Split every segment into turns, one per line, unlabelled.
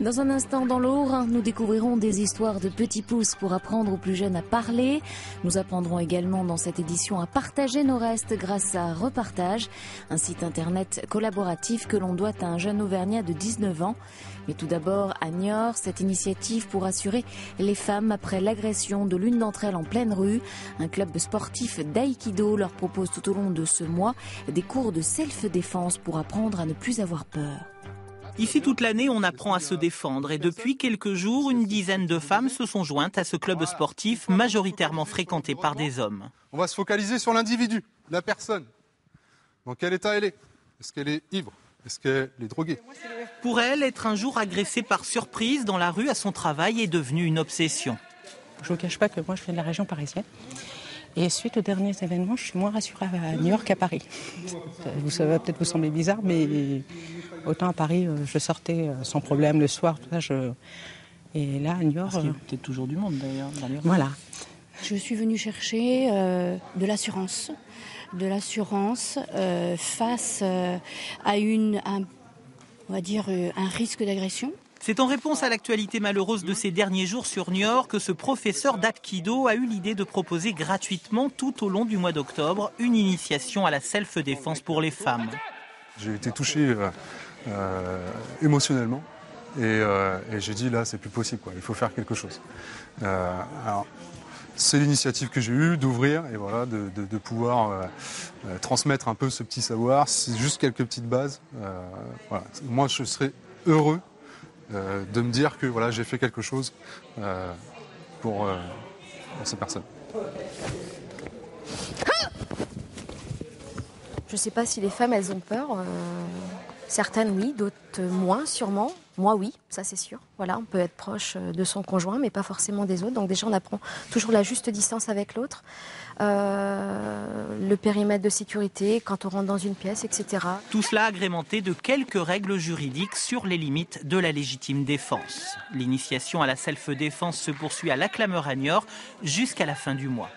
Dans un instant dans l'Aure, nous découvrirons des histoires de petits pouces pour apprendre aux plus jeunes à parler. Nous apprendrons également dans cette édition à partager nos restes grâce à Repartage, un site internet collaboratif que l'on doit à un jeune Auvergnat de 19 ans. Mais tout d'abord à Niort, cette initiative pour assurer les femmes après l'agression de l'une d'entre elles en pleine rue. Un club sportif d'aïkido leur propose tout au long de ce mois des cours de self-défense pour apprendre à ne plus avoir peur.
Ici, toute l'année, on apprend à se défendre et depuis quelques jours, une dizaine de femmes se sont jointes à ce club sportif majoritairement fréquenté par des hommes.
On va se focaliser sur l'individu, la personne. Dans quel état elle est? Est-ce qu'elle est ivre? Est-ce qu'elle est droguée?
Pour elle, être un jour agressée par surprise dans la rue à son travail est devenu une obsession.
Je ne vous cache pas que moi, je viens de la région parisienne. Et suite aux derniers événements, je suis moins rassurée à New York qu'à Paris. Ça va peut-être vous sembler bizarre, mais autant à Paris, je sortais sans problème le soir, tout ça. Et là, à New York...
Parce qu'il y a peut-être toujours du monde, d'ailleurs, dans les rues.
Voilà.
Je suis venue chercher de l'assurance. Face à on va dire, un risque d'agression.
C'est en réponse à l'actualité malheureuse de ces derniers jours sur Niort que ce professeur d'Apkido a eu l'idée de proposer gratuitement tout au long du mois d'octobre une initiation à la self-défense pour les femmes.
J'ai été touché émotionnellement et j'ai dit là c'est plus possible, quoi. Il faut faire quelque chose. Alors, c'est l'initiative que j'ai eue d'ouvrir et voilà, de pouvoir transmettre un peu ce petit savoir. C'est juste quelques petites bases. Voilà. Moi je serais heureux de me dire que voilà, j'ai fait quelque chose pour ces personnes.
Je ne sais pas si les femmes, elles ont peur. Certaines, oui, d'autres moins, sûrement. Moi, oui, ça c'est sûr. Voilà, on peut être proche de son conjoint, mais pas forcément des autres. Donc déjà, on apprend toujours la juste distance avec l'autre. Le périmètre de sécurité, quand on rentre dans une pièce, etc.
Tout cela agrémenté de quelques règles juridiques sur les limites de la légitime défense. L'initiation à la self-défense se poursuit à la Clameur à Niort jusqu'à la fin du mois.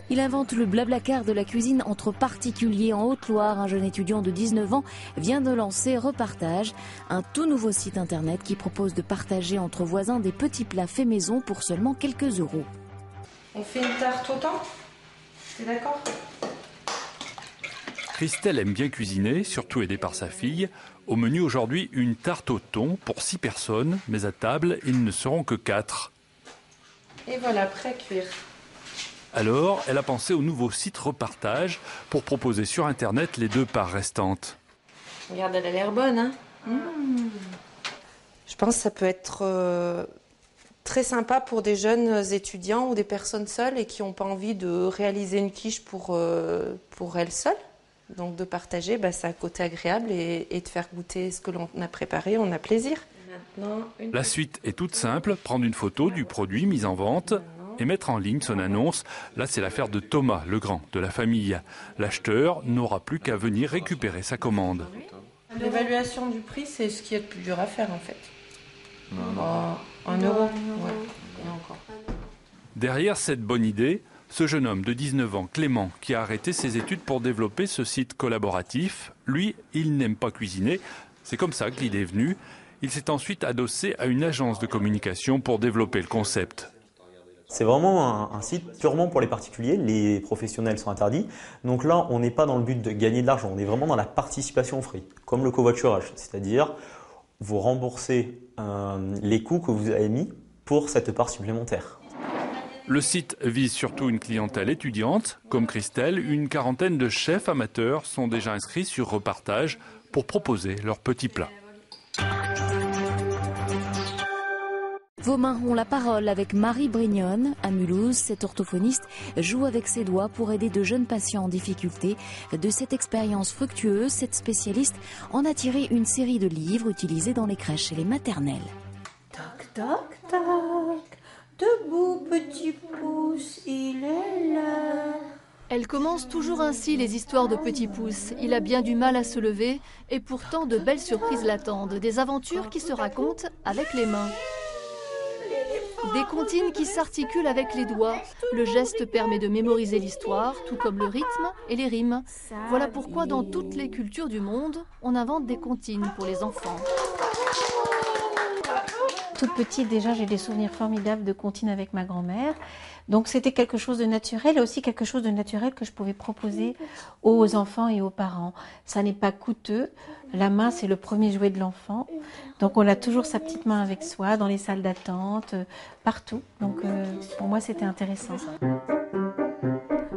Il invente le blablacar de la cuisine entre particuliers en Haute-Loire. Un jeune étudiant de 19 ans vient de lancer Repartage, un tout nouveau site internet qui propose de partager entre voisins des petits plats faits maison pour seulement quelques euros.
On fait une tarte au thon? T'es d'accord?
Christelle aime bien cuisiner, surtout aidée par sa fille. Au menu aujourd'hui, une tarte au thon pour 6 personnes, mais à table, ils ne seront que 4.
Et voilà, prêt à cuire.
Alors, elle a pensé au nouveau site Repartage pour proposer sur Internet les 2 parts restantes.
Regarde, elle a l'air bonne, hein. Je pense que ça peut être très sympa pour des jeunes étudiants ou des personnes seules et qui n'ont pas envie de réaliser une quiche pour elles seules. Donc de partager, c'est un côté agréable et de faire goûter ce que l'on a préparé, on a plaisir.
La suite est toute simple, prendre une photo du produit mis en vente et mettre en ligne son annonce. Là, c'est l'affaire de Thomas, le grand, de la famille. L'acheteur n'aura plus qu'à venir récupérer sa commande.
L'évaluation du prix, c'est ce qui est le plus dur à faire, en fait. 1 euro. Ouais. Encore.
Derrière cette bonne idée, ce jeune homme de 19 ans, Clément, qui a arrêté ses études pour développer ce site collaboratif, lui, il n'aime pas cuisiner. C'est comme ça que l'idée est venue. Il s'est ensuite adossé à une agence de communication pour développer le concept.
C'est vraiment un site purement pour les particuliers, les professionnels sont interdits. Donc là, on n'est pas dans le but de gagner de l'argent, on est vraiment dans la participation free, comme le covoiturage. C'est-à-dire, vous remboursez les coûts que vous avez mis pour cette part supplémentaire.
Le site vise surtout une clientèle étudiante. Comme Christelle, une quarantaine de chefs amateurs sont déjà inscrits sur Repartage pour proposer leurs petits plats.
Vos mains ont la parole avec Marie Brignone. À Mulhouse, cette orthophoniste joue avec ses doigts pour aider de jeunes patients en difficulté. De cette expérience fructueuse, cette spécialiste en a tiré une série de livres utilisés dans les crèches et les maternelles.
Toc, toc, toc, debout petit pouce, il est là.
Elle commence toujours ainsi les histoires de Petit Pouce. Il a bien du mal à se lever et pourtant de belles surprises l'attendent. Des aventures qui se racontent avec les mains. Des comptines qui s'articulent avec les doigts. Le geste permet de mémoriser l'histoire, tout comme le rythme et les rimes. Voilà pourquoi dans toutes les cultures du monde, on invente des comptines pour les enfants.
Toute petite, déjà, j'ai des souvenirs formidables de comptines avec ma grand-mère. Donc, c'était quelque chose de naturel et aussi quelque chose de naturel que je pouvais proposer aux enfants et aux parents. Ça n'est pas coûteux. La main, c'est le premier jouet de l'enfant. Donc, on a toujours sa petite main avec soi, dans les salles d'attente, partout. Donc, pour moi, c'était intéressant.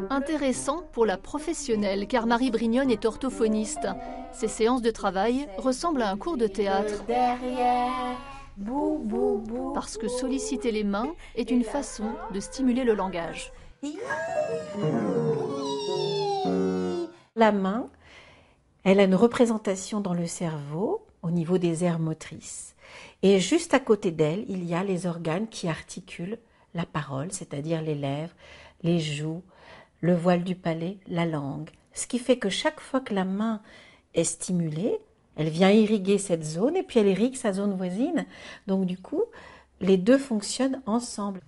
Intéressant pour la professionnelle, car Marie Brignone est orthophoniste. Ses séances de travail ressemblent à un cours de théâtre. Parce que solliciter les mains est une façon de stimuler le langage.
La main, elle a une représentation dans le cerveau au niveau des aires motrices. Et juste à côté d'elle, il y a les organes qui articulent la parole, c'est-à-dire les lèvres, les joues, le voile du palais, la langue. Ce qui fait que chaque fois que la main est stimulée, elle vient irriguer cette zone et puis elle irrigue sa zone voisine. Donc du coup, les deux fonctionnent ensemble.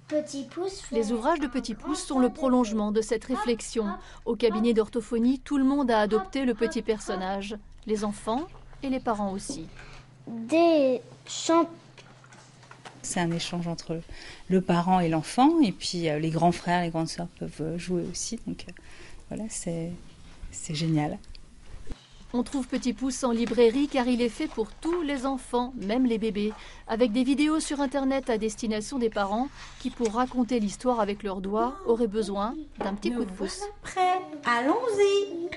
Les ouvrages de Petit Pouce sont le prolongement de cette réflexion. Au cabinet d'orthophonie, tout le monde a adopté le petit personnage. Les enfants et les parents aussi.
Des chants.
C'est un échange entre le parent et l'enfant. Et puis les grands frères, les grandes sœurs peuvent jouer aussi. Donc voilà, c'est génial.
On trouve Petit Pouce en librairie car il est fait pour tous les enfants, même les bébés, avec des vidéos sur Internet à destination des parents qui, pour raconter l'histoire avec leurs doigts, auraient besoin d'un petit coup de pouce.
Prêt, allons-y.